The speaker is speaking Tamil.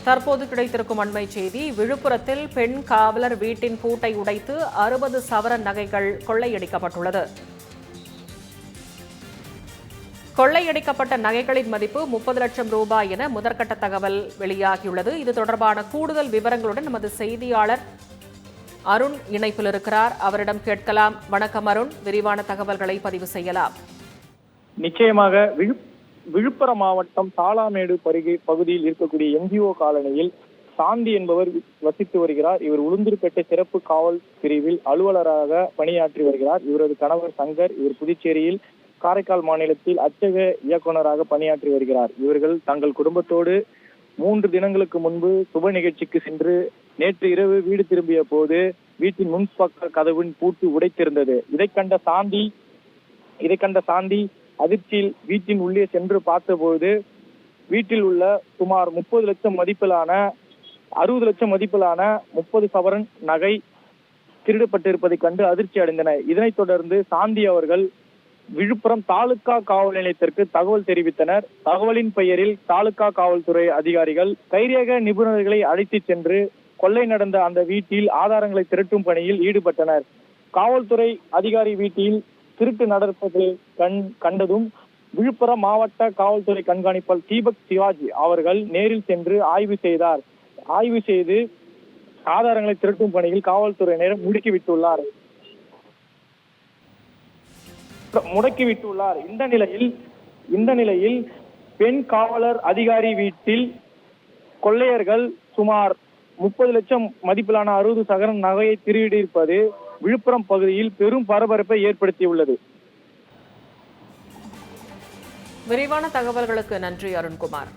தற்போது கிடைத்திருக்கும் அண்மை செய்தி. விழுப்புரத்தில் பெண் காவலர் வீட்டின் பூட்டை உடைத்து 60 சவரன் நகைகள் கொள்ளையடிக்கப்பட்டுள்ளது. கொள்ளையடிக்கப்பட்ட நகைகளின் மதிப்பு 30 லட்சம் ரூபாய் என முதற்கட்ட தகவல் வெளியாகியுள்ளது. இது தொடர்பான கூடுதல் விவரங்களுடன் நமது செய்தியாளர் அருண் இணைப்பில் இருக்கிறார். அவரிடம் கேட்கலாம். வணக்கம் அருண், விரிவான தகவல்களை பதிவு செய்யலாம். நிச்சயமாக விழுப்புரம் மாவட்டம் சாலாமேடு பகுதியில் இருக்கக்கூடிய என்ஜிஓ காலனியில் சாந்தி என்பவர் வசித்து வருகிறார். இவர் உளுந்தூர்பேட்டை சிறப்பு காவல் பிரிவில் அலுவலராக பணியாற்றி வருகிறார். இவரது கணவர் சங்கர். இவர் புதுச்சேரியில் காரைக்கால் மாநிலத்தில் அச்சக இயக்குநராக பணியாற்றி வருகிறார். இவர்கள் தங்கள் குடும்பத்தோடு 3 தினங்களுக்கு முன்பு சுப நிகழ்ச்சிக்கு சென்று நேற்று இரவு வீடு திரும்பிய போது வீட்டின் முன்பக்க கதவின் பூட்டு உடைத்திருந்தது. இதை கண்ட சாந்தி அதிர்ச்சியில் வீட்டின் உள்ளே சென்று பார்த்தபோது வீட்டில் உள்ள சுமார் 30 லட்சம் மதிப்பிலான 60 லட்சம் மதிப்பிலான 30 சவரன் நகை திருடப்பட்டிருப்பதை கண்டு அதிர்ச்சி அடைந்தனர். இதனைத் தொடர்ந்து சாந்தி அவர்கள் விழுப்புரம் தாலுகா காவல் நிலையத்திற்கு தகவல் தெரிவித்தனர். தகவலின் பெயரில் தாலுகா காவல்துறை அதிகாரிகள் கைரேக நிபுணர்களை அழைத்து சென்று கொள்ளை நடந்த அந்த வீட்டில் ஆதாரங்களை திரட்டும் பணியில் ஈடுபட்டனர். காவல்துறை அதிகாரி வீட்டில் திருட்டு நடப்பதை கண்டதும் விழுப்புரம் மாவட்ட காவல்துறை கண்காணிப்பாளர் தீபக் சிவாஜி அவர்கள் நேரில் சென்று ஆய்வு செய்தார். ஆய்வு செய்து ஆதாரங்களை திரட்டும் பணியில் காவல்துறையினர் முடுக்கிவிட்டுள்ளார். இந்த நிலையில் பெண் காவலர் அதிகாரி வீட்டில் கொள்ளையர்கள் சுமார் 30 லட்சம் மதிப்பிலான 60 சவரன் நகையை திருடியிருப்பது விழுப்புரம் பகுதியில் பெரும் பரபரப்பை ஏற்படுத்தியுள்ளது. விரிவான தகவல்களுக்கு நன்றி அருண்குமார்.